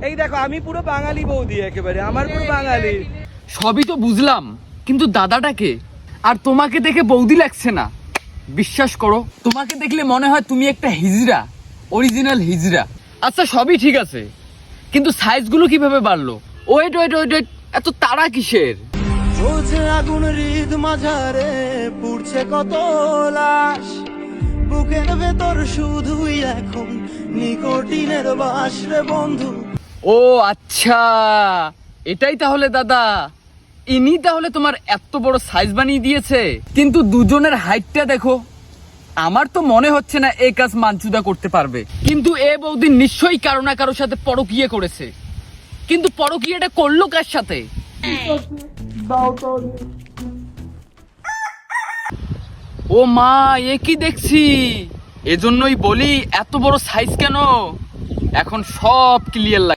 এই দেখো আমি পুরো বাঙালি বৌদি, একেবারে আমার পুরো বাঙালি। সবই তো বুঝলাম, কিন্তু দাদাটাকে আর তোমাকে দেখে বৌদি লাগছে না। বিশ্বাস করো, তোমাকে দেখলে মনে হয় তুমি একটা হিজড়া, অরিজিনাল হিজড়া। আচ্ছা সবই ঠিক আছে, কিন্তু সাইজগুলো কিভাবে বাড়লো? ওয়েট ওয়েট ওয়েট ওয়েট, এত তাড়া কিসের? চলছে আগুন হৃদ মাঝারে, পুড়ছে কত লাশ, বুকের ভেতর শুধুই এখন নিকোটিনের বাস রে বন্ধু। ও আচ্ছা, এটাই তাহলে দাদা। ইনি তাহলে তোমার এত বড় সাইজ বানিয়ে দিয়েছে। কিন্তু দুজনের হাইটটা দেখো, আমার তো মনে হচ্ছে না এই কাজ মানচুদা করতে পারবে। কিন্তু এ বৌদি নিশ্চয়ই কারো না কারোর সাথে পরকীয়া করেছে। কিন্তু পরকীয়াটা করলো কার সাথে? ও মা, এ কি দেখছি! এজন্যই বলি এত বড় সাইজ কেন? এখন সব ক্লিয়ার লাগে।